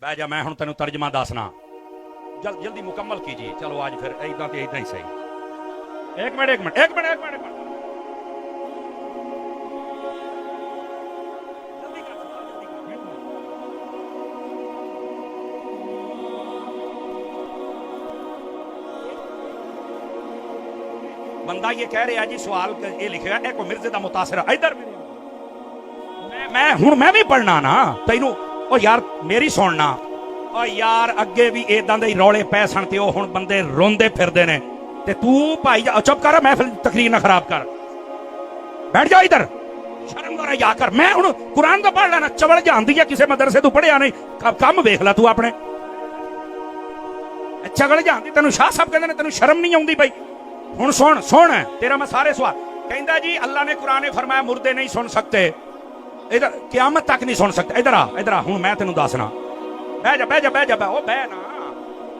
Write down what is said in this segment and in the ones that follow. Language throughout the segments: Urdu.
بہ جا میں ہوں تینوں ترجمہ دسنا جلدی مکمل کیجیے. چلو آج پھر ایداں تے ایداں ہی صحیح. ایک منٹ بندہ یہ کہہ رہا جی سوال یہ لکھا ہے کو مرزے دا متاثر ادھر میں بھی پڑھنا نا تینوں او یار میری سننا او یار اگے بھی ایداں دے روڑے پے سن تے او ہن بندے روندے پھردے نے تے تو بھائی چپ کر محفل تقریر نہ خراب کر. بیٹھ جا ادھر شرم کرے یا کر. میں ہن قرآن تو پڑھ لینا چوڑ جاندی ہے کسے مدرسے تو پڑھیا نہیں کم ویکھ لا تو اپنے چگڑ جاندی تینوں شاہ صاحب کہندے نے تینوں شرم نہیں آوندی بھائی. ہن سن تیرا میں سارے سوال کہندا جی اللہ نے قرآن فرمایا مردے نہیں سن سکتے ادھر قیامت تک نہیں سن سکتے. ادھر آ ہوں میں تینوں دسنا. بہ جا او بہ نا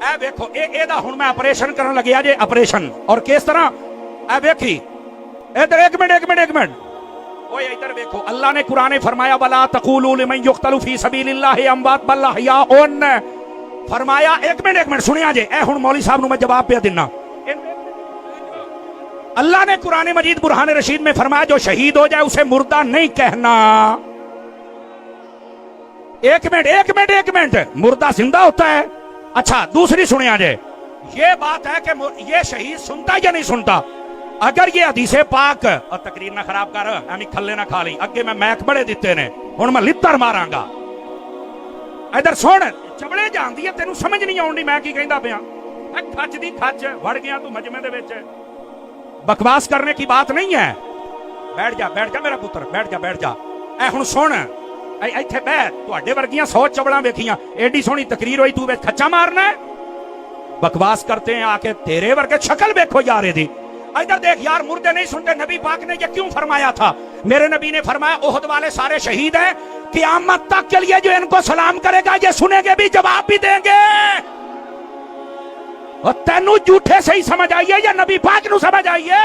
اے ویکھو اے دا ہن میں آپریشن کرن لگیا جے آپریشن اور کس طرح اے ویکھی ادھر ایک منٹ اوے ادھر ویکھو اللہ نے قرآن فرمایا ولا تقولوا لمن يقتل في سبيل الله اموات بل احياء فرمایا. ایک منٹ سنیا جے اے ہن مولوی صاحب نو میں جواب پہ دینا. اللہ نے قرآن مجید برہان رشید میں فرمایا جو شہید ہو جائے اسے مردہ نہیں کہنا. ایک منٹ مردہ زندہ ہوتا ہے. اچھا دوسری سنیا جائے یہ بات ہے کہ یہ شہید سنتا یا نہیں سنتا. اگر یہ حدیث پاک اور تقریر نہ خراب کر ایمی کھلے نہ کھا لی اگے میں میک بڑے دیتے نے ہن میں لتر ماراں گا. ادھر سن چبڑے جاندی ہے تینوں سمجھ نہیں آؤندی میں کی کہندا پیا. کھچ دی کھچ وڑ گیا تو مجمع دے وچ بکواس کرنے کی بات نہیں ہے. بیٹھ جا میرا پتر بیٹھ جا. اے ہن سن ایتھے بیٹھ تواڈے ورگیاں 100 چبڑاں ویکھیاں ایڈی سونی تقریر ہوئی تو کھچا مارنا ہے. بکواس کرتے ہیں آ کے تیرے ورگے شکل ویکھو یار دی. ادھر دیکھ یار مردے نہیں سنتے. نبی پاک نے یہ کیوں فرمایا تھا؟ میرے نبی نے فرمایا احد والے سارے شہید ہیں قیامت تک کے لیے جو ان کو سلام کرے گا یہ سنیں گے بھی جواب بھی دیں گے. اور تینوں جھوٹے سے ہی سمجھ آئیے یا نبی پاک نو سمجھ آئیے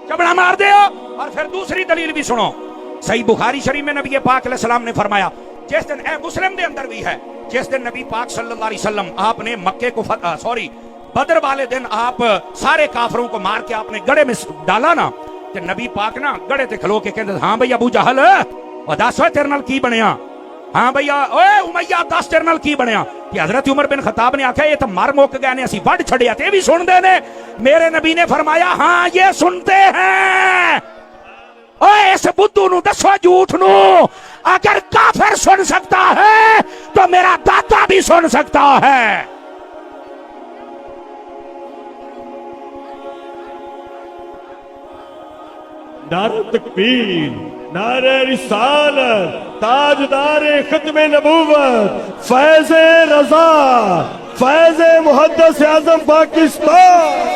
چبڑا مار دے ہو. اور پھر دوسری دلیل بھی سنو. صحیح بخاری شریف میں نبی پاک علیہ السلام نے فرمایا جس دن اے مسلم دے اندر بھی ہے جس دن نبی پاک صلی اللہ علیہ وسلم آپ نے مکے کو بدر والے دن آپ سارے کافروں کو مار کے آپ نے گڑے میں ڈالا نا کہ نبی پاک نا گڑے تے کھلو کے کہندے ہاں بھئی ابو جہل دس ہوئے تیرے نال کی بنیا. ہاں بھیا اوے امیہ دس تیرے نال کی بنیا. کہ حضرت عمر بن خطاب نے آکھا یہ تو مر موک گئے نے اسی وڈ چھڑیا تے بھی سن دے نے. میرے نبی نے فرمایا ہاں یہ سنتے ہیں. اوے اس بدھو نو دسو جھوٹ نو اگر کافر سن سکتا ہے تو میرا داتا بھی سن سکتا ہے. نعرہ تکبیر، نعرہ رسالت، تاجدار ختم نبوت، فیض رضا، فیض محدث اعظم پاکستان.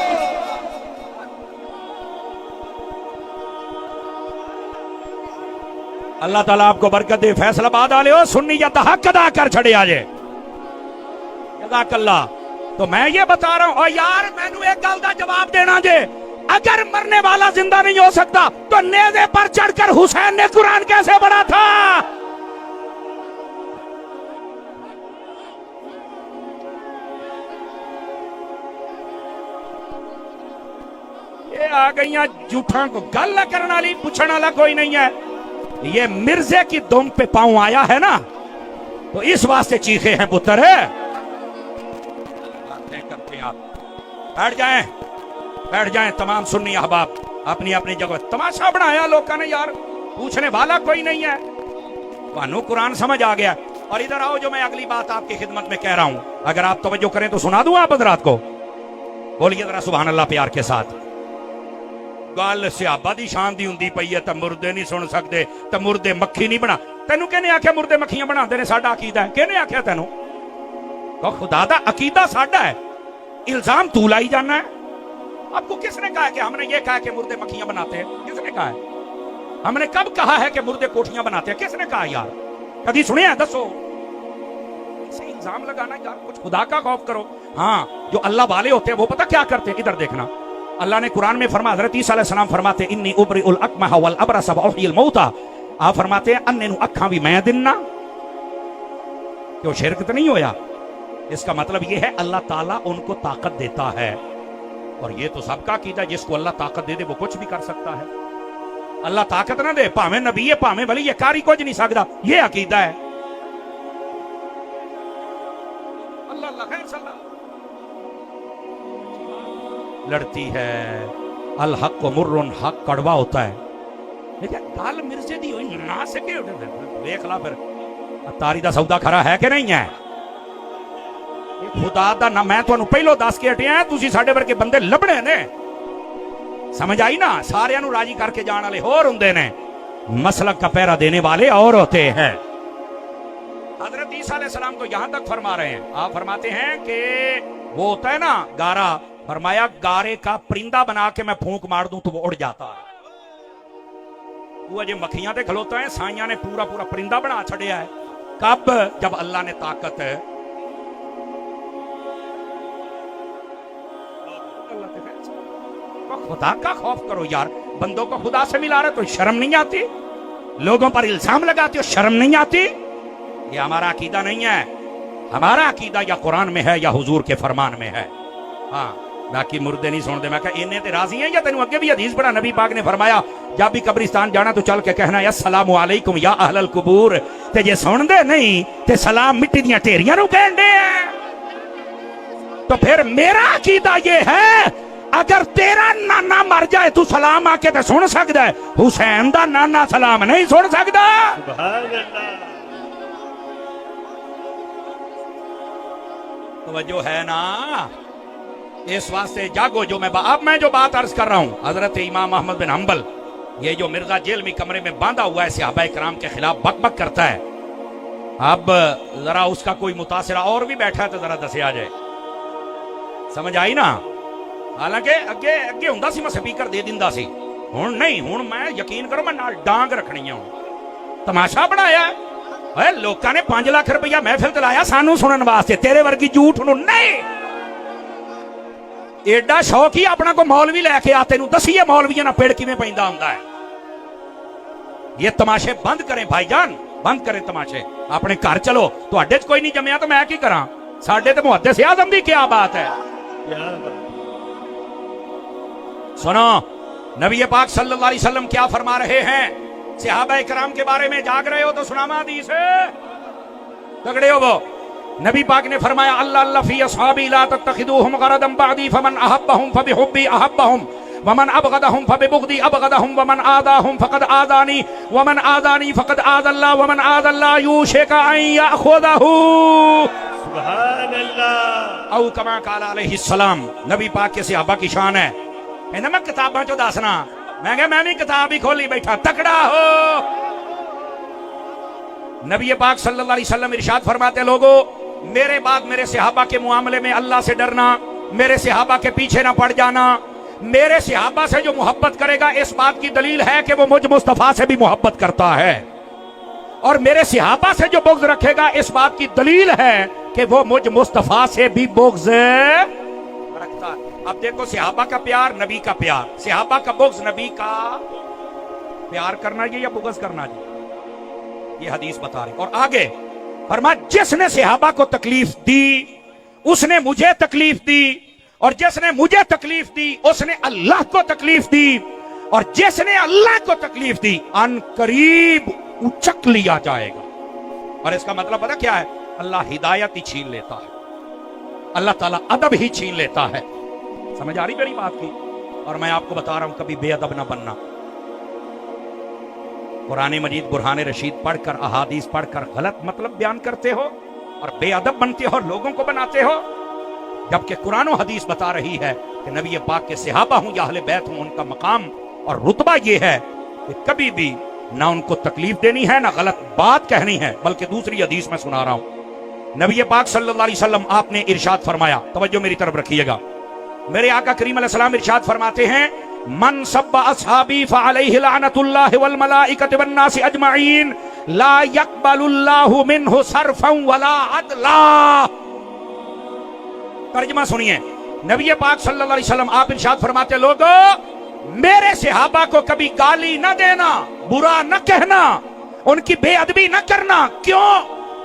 اللہ تعالیٰ آپ کو برکت دے. فیصلہ باد والے ہو سنیت حق ادا کر چھڑے آجے جزاک اللہ. تو میں یہ بتا رہا ہوں اور یار میں نو ایک گل دا جواب دینا جے اگر مرنے والا زندہ نہیں ہو سکتا تو نیزے پر چڑھ کر حسین نے قرآن کیسے پڑھا تھا؟ یہ آ گئیاں جھوٹاں کو گل کرنا لی پوچھنا لا کوئی نہیں ہے. یہ مرزے کی دم پہ پاؤں آیا ہے نا تو اس واسطے چیخے ہیں پتر ہے. بیٹھ جائیں تمام سنی احباب اپنی اپنی جگہ. تماشا بنایا لوگوں نے یار پوچھنے والا کوئی نہیں ہے. وانو قرآن سمجھ آ گیا. اور ادھر آؤ جو میں اگلی بات آپ کی خدمت میں کہہ رہا ہوں اگر آپ توجہ کریں تو سنا دوں آپ حضرات کو. بولیے ذرا سبحان اللہ پیار کے ساتھ. گل سیابا دی شان دی ہوندی پئی ہے تے مردے نہیں سن سکتے تے مردے مکھی نہیں بنا. تینوں کہنے آکھیا مردے مکھیاں بنا دے نے ساڈا عقیدہ ہے؟ کہنے آکھیا تینوں؟ خدا دا عقیدہ ساڈا ہے الزام تو لائی جانا ہے. آپ کو کس نے کہا ہے کہ ہم نے یہ کہا کہ مردے مکھیاں بناتے ہیں؟ کس نے کہا ہے؟ ہم نے کب کہا ہے کہ مردے کوٹھیاں بناتے ہیں؟ کس نے کہا یار؟ کبھی سنے ہیں؟ دسو. اسے الزام لگانا یار کچھ خدا کا خوف کرو. ہاں جو اللہ والے ہوتے ہیں وہ پتہ کیا کرتے ہیں؟ ادھر دیکھنا اللہ نے قرآن میں فرمایا حضرت عیسیٰ علیہ السلام فرماتے ہیں انی ابرئ الاکمہ والابرص واحیی الموتى. آپ فرماتے ہیں انے نو اکھاں بھی میں دننا کہ وہ شرک تو نہیں ہویا. اس کا مطلب یہ ہے اللہ تعالیٰ ان کو طاقت دیتا ہے. اور یہ تو سب کا عقیدہ, جس کو اللہ طاقت دے دے وہ کچھ بھی کر سکتا ہے. اللہ طاقت نہ دے, پاویں نبی ہے پاویں ولی, یہ کاری کچھ نہیں سکتا, یہ عقیدہ ہے. اللہ اللہ خیر صلی اللہ. لڑتی ہے الحق مر, حق کڑوا ہوتا ہے. لیکن گل مرزے دی ہوئی نہ سکے دیکھ لا پھر تاری دا سودا کھرا ہے کہ نہیں ہے. خدا دا نہ میں تانوں پہلو دس کے ہٹیا, تسی ساڈے ورگے بندے لبنے نے. سمجھ آئی نا, سارے نو راضی کر کے جان والے اور ہوندے نے, مسلک کا پہرا دینے والے اور ہوتے ہیں. حضرت عیسیٰ علیہ السلام تو یہاں تک فرما رہے ہیں, آپ فرماتے ہیں کہ وہ ہوتا ہے نا گارا, فرمایا گارے کا پرندہ بنا کے میں پھونک مار دوں تو وہ اڑ جاتا ہے. وہ اجے مکھیاں تے کھلوتا ہے, سائیاں نے پورا پورا پرندہ بنا چھڑیا ہے. کب؟ جب اللہ نے طاقت ہے. خدا کا خوف کرو یار, بندوں کو خدا سے ملا رہے تو شرم نہیں آتی؟ لوگوں پر الزام لگاتے ہو, شرم نہیں آتی؟ یہ ہمارا عقیدہ نہیں ہے. ہمارا عقیدہ یا قرآن میں ہے یا حضور کے فرمان میں ہے. ہاں باقی مردے نہیں سن دے. میں کہا انہیں تے راضی ہیں یا تینوں اگے بھی حدیث پڑھا, نبی پاک نے فرمایا جب بھی قبرستان جانا تو چل کے کہنا ہے السلام علیکم یا اہل القبور. تے جے سن دے نہیں تے سلام مٹی دیاں ٹھیریاں نو کہن دے. تو پھر میرا عقیدہ یہ ہے, اگر تیرا نانا مر جائے تو سلام آ کے تے سن سکتا ہے, حسین دا نانا سلام نہیں سن سکتا. سبحان اللہ. توجہ ہے نا, اس واسطے جاگو. جو اب میں جو بات عرض کر رہا ہوں, حضرت امام احمد بن حنبل یہ جو مرزا جیل میں کمرے میں باندھا ہوا ہے صحابہ کرام کے خلاف بک بک کرتا ہے, اب ذرا اس کا کوئی متاثرہ اور بھی بیٹھا ہے تو ذرا دسیا جائے. سمجھ آئی نا؟ حالانکہ اگے اگے ہوندا سی میں سپیکر دے دیندا سی, ہن نہیں. ہن میں یقین کرو میں نال ڈانگ رکھنی ہوں. تماشا بنایا ہے لوکاں نے 5 لاکھ روپیہ محفل چلایا سانو سنن واسطے, تیرے ورگی جھوٹ نو نہیں. ایڈا شوق ہی اپنا کو مولوی لے کے آتے نو دسیے مولویاں نہ پیڑ کیویں پیندا ہوندا ہے. یہ تماشے بند کریں بھائی جان, بند کریں تماشے. اپنے گھر چلو, تواڈے وچ کوئی نہیں جمیا تو میں کی کراں؟ ساڈے تے محدث اعظم دی کیا بات ہے. سنو نبی پاک صلی اللہ علیہ وسلم کیا فرما رہے ہیں صحابہ کرام کے بارے میں. جاگ رہے ہو تو سناما حدیث ہے, تگڑے ہو. وہ نبی پاک نے فرمایا اللہ اللہ فی اصحابی لا تتخذوهم غرضا بعدی فمن احبهم فبحبی احبهم ومن ابغضهم فببغضی ابغضهم ومن آذاهم فقد آذانی ومن آذانی فقد آذى الله ومن آذى الله یوشک ان یأخذه. سبحان اللہ. او کما قال علیہ السلام. نبی پاک کے صحابہ کی شان ہے. میں کتاباں چو دسنا, میں کہ میں بھی کتاب ہی کھولی بیٹھا. تکڑا ہو. نبی پاک صلی اللہ علیہ وسلم ارشاد فرماتے لوگو میرے بعد میرے صحابہ کے معاملے میں اللہ سے ڈرنا, میرے صحابہ کے پیچھے نہ پڑ جانا. میرے صحابہ سے جو محبت کرے گا اس بات کی دلیل ہے کہ وہ مجھ مصطفیٰ سے بھی محبت کرتا ہے, اور میرے صحابہ سے جو بغض رکھے گا اس بات کی دلیل ہے کہ وہ مجھ مصطفیٰ سے بھی بغض رکھتا ہے. اب دیکھو صحابہ کا پیار نبی کا پیار, صحابہ کا بغض نبی کا پیار کرنا یہ یا بغض کرنا جی, یہ حدیث بتا رہی. اور آگے فرما جس نے صحابہ کو تکلیف دی اس نے مجھے تکلیف دی, اور جس نے مجھے تکلیف دی اس نے اللہ کو تکلیف دی, اور جس نے اللہ کو تکلیف دی ان قریب اچک لیا جائے گا. اور اس کا مطلب پتہ کیا ہے؟ اللہ ہدایت ہی چھین لیتا ہے, اللہ تعالیٰ ادب ہی چھین لیتا ہے. سمجھ آ رہی میری بات کی؟ اور میں آپ کو بتا رہا ہوں کبھی بے ادب نہ بننا. قرآن مجید برہان رشید پڑھ کر احادیث پڑھ کر غلط مطلب بیان کرتے ہو اور بے ادب بنتے ہو اور لوگوں کو بناتے ہو, جبکہ قرآن و حدیث بتا رہی ہے کہ نبی پاک کے صحابہ ہوں یا اہل بیت ہوں, ان کا مقام اور رتبہ یہ ہے کہ کبھی بھی نہ ان کو تکلیف دینی ہے نہ غلط بات کہنی ہے. بلکہ دوسری حدیث میں سنا رہا ہوں, نبی پاک صلی اللہ علیہ وسلم آپ نے ارشاد فرمایا, توجہ میری طرف رکھیے گا. میرے آقا کریم علیہ السلام ارشاد فرماتے ہیں من سب اصحابی فعلیہ لعنت اللہ والملائکۃ والناس اجمعین لا یقبل اللہ منہ صرفا ولا عدلا. ترجمہ سنیے, نبی پاک صلی اللہ علیہ وسلم آپ ارشاد فرماتے لوگو میرے صحابہ کو کبھی گالی نہ دینا, برا نہ کہنا, ان کی بے ادبی نہ کرنا. کیوں؟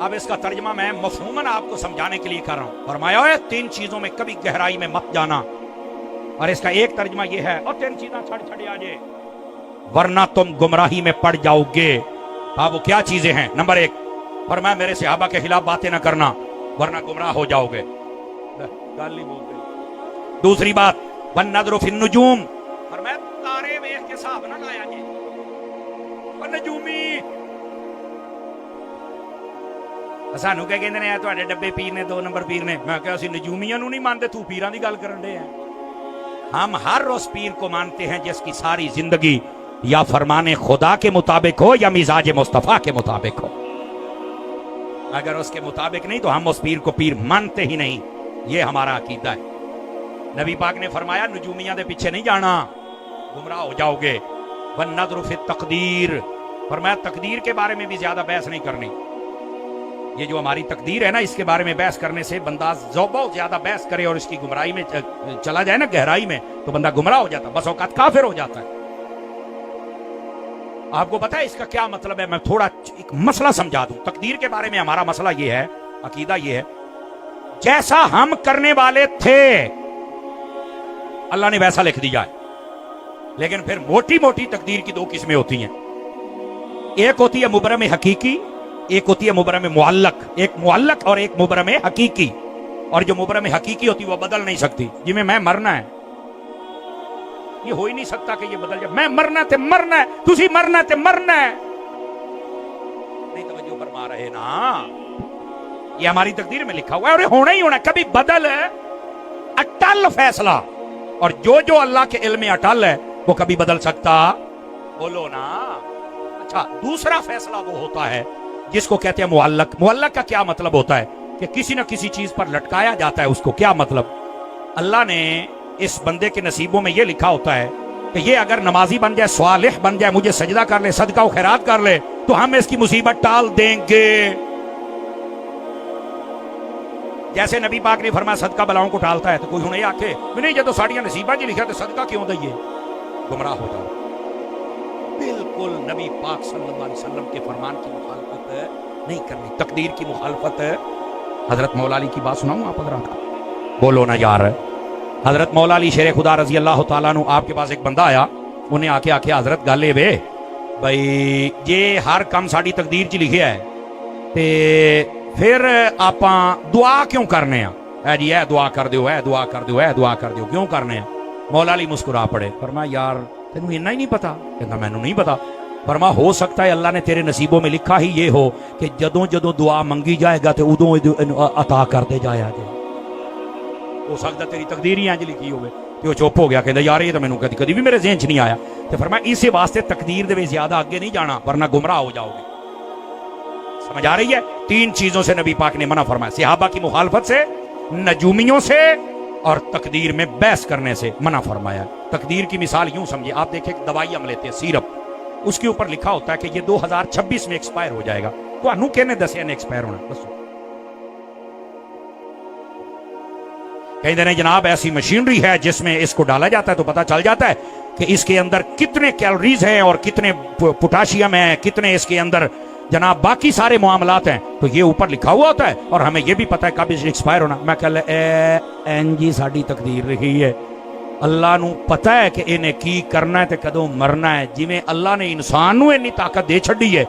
اب اس کا ترجمہ میں مفہوماً آپ کو سمجھانے کے لیے کر رہا ہوں. فرمایا ہے 3 چیزوں میں کبھی گہرائی میں مت جانا, اور اس کا ایک ترجمہ یہ ہے, اور 3 چیزیں چھڑ آ جائے ورنہ تم گمراہی میں پڑ جاؤ گے. ہاں وہ کیا چیزیں ہیں؟ نمبر 1 فرمایا میرے صحابہ کے خلاف باتیں نہ کرنا ورنہ گمراہ ہو جاؤ گے. گالی بول گئی. دوسری بات وَالنَّظْرُ فِي النُّجُومِ, فرمایا تارے ویکھ کے حساب نہ لایا جی. نجومی سانو کہ کہندے نے تواڈے ڈبے پیر نے 2 نمبر پیر نے. میں کہا اسی نجومیاں نو نہیں مانتے, تو پیراں دی گل کرن دے ہیں. ہم ہر اس پیر کو مانتے ہیں جس کی ساری زندگی یا فرمان خدا کے مطابق ہو یا مزاج مصطفیٰ کے مطابق ہو. اگر اس کے مطابق نہیں تو ہم اس پیر کو پیر مانتے ہی نہیں. یہ ہمارا عقیدہ ہے. نبی پاک نے فرمایا نجومیاں دے پیچھے نہیں جانا, گمراہ ہو جاؤ گے. وَالنَّظْرُ فِي التَّقْدِيرِ, فرمایا تقدیر کے بارے میں بھی زیادہ بحث نہیں کرنی. یہ جو ہماری تقدیر ہے نا, اس کے بارے میں بحث کرنے سے بندہ بہت زیادہ بحث کرے اور اس کی گمراہی میں چلا جائے نا, گہرائی میں, تو بندہ گمراہ ہو جاتا, بس اوقات کافر ہو جاتا ہے. آپ کو پتا ہے اس کا کیا مطلب ہے؟ میں تھوڑا ایک مسئلہ سمجھا دوں. تقدیر کے بارے میں ہمارا مسئلہ یہ ہے, عقیدہ یہ ہے, جیسا ہم کرنے والے تھے اللہ نے ویسا لکھ دیا ہے. لیکن پھر موٹی موٹی تقدیر کی 2 قسمیں ہوتی ہیں. ایک ہوتی ہے مبرم حقیقی, ایک ہوتی ہے مبرم معلق. ایک معلق اور ایک مبرم حقیقی. اور جو مبرم حقیقی ہوتی ہے وہ بدل نہیں سکتی. جی میں مرنا ہے, یہ ہو ہی نہیں سکتا کہ یہ بدل جائے. میں مرنا تے مرنا ہے, تسی مرنا تے مرنا ہے. نہیں توجہ فرما رہے نا, یہ ہماری تقدیر میں لکھا ہوا ہے اور یہ ہونا ہی ہونا. کبھی بدل ہے اٹل فیصلہ, اور جو اللہ کے علم میں اٹل ہے وہ کبھی بدل سکتا, بولو نا. اچھا, دوسرا فیصلہ وہ ہوتا ہے جس کو کہتے ہیں معلق. معلق کا کیا مطلب ہوتا ہے؟ کہ کسی نہ کسی چیز پر لٹکایا جاتا ہے اس کو. کیا مطلب؟ اللہ نے اس بندے کے نصیبوں میں یہ لکھا ہوتا ہے کہ یہ اگر نمازی بن جائے, صالح بن جائے, مجھے سجدہ کر لے, صدقہ و خیرات کر لے, تو ہم اس کی مصیبت ٹال دیں گے. جیسے نبی پاک نے فرمایا صدقہ بلاؤں کو ٹالتا ہے, تو کوئی ہنے آکھے نہیں جب تو ساڑیاں نصیبہ جی لکھا تو صدقہ کیوں دئیے, گمراہ ہو جاؤ. بالکل نبی پاک صلی اللہ علیہ وسلم کے فرمان کی مخالفت نہیں کرنی, تقدیر کی مخالفت. حضرت مولا علی کی بات سناؤں آپ حضرات, بولو نا یار. حضرت مولا علی شیر خدا رضی اللہ تعالیٰ عنہ, آپ کے پاس ایک بندہ آیا, انہیں آ کے حضرت گالے بے بھائی یہ ہر کام ساڑی تقدیر چ لکھیا ہے, تے پھر آپ دعا کیوں کرنے ہیں؟ اے جی اے دعا کر دیو, اے دعا کر دیو, اے دعا کر دیو, کیوں کرنے ہیں؟ مولا علی مسکرا پڑے, فرمایا یار تینوں اتنا ہی نہیں پتا؟ کہتا مینوں نہیں پتا. فرمایا ہو سکتا ہے اللہ نے تیرے نصیبوں میں لکھا ہی یہ ہو کہ جدوں دعا منگی جائے گا تو ادوں عطا کر دے جایا جائے. ہو سکتا تیری تقدیر ہی انج لکھی ہوئے. کہ وہ چپ ہو گیا, کہتا یار یہ تو مینوں کدی بھی میرے ذہن چ نہیں آیا. تو فرمایا اسی واسطے تقدیر دے زیادہ آگے نہیں جانا ورنہ گمراہ ہو جاؤ گے. سمجھ آ رہی ہے؟ 3 چیزوں سے نبی پاک نے منع فرمایا, صحابہ کی مخالفت سے, نجومیوں سے, اور تقدیر میں بحث کرنے سے منع فرمایا. تقدیر کی مثال یوں سمجھے, آپ دیکھیں ایک دوائی ہم لیتے ہیں سیرپ, اس کے اوپر لکھا ہوتا ہے کہ یہ 2026 میں ایکسپائر ہو جائے گا. تو انہوں کہنے دسیا نے ایکسپائر ہونا, دسو کہتے ہیں جناب ایسی مشینری ہے جس میں اس کو ڈالا جاتا ہے تو پتہ چل جاتا ہے کہ اس کے اندر کتنے کیلوریز ہیں اور کتنے پوٹاشیم ہیں, کتنے اس کے اندر جناب باقی سارے معاملات ہیں. تو یہ اوپر لکھا ہوا ہوتا ہے اور ہمیں یہ بھی پتہ ہے کب ایکسپائر ہونا. میں کہہ لے این جی ساڑی تقدیر رہی ہے, اللہ نو پتہ ہے کہ انہیں کی کرنا ہے تے کدوں مرنا ہے. جی میں اللہ نے انسان نو اتنی طاقت دے چھڈی ہے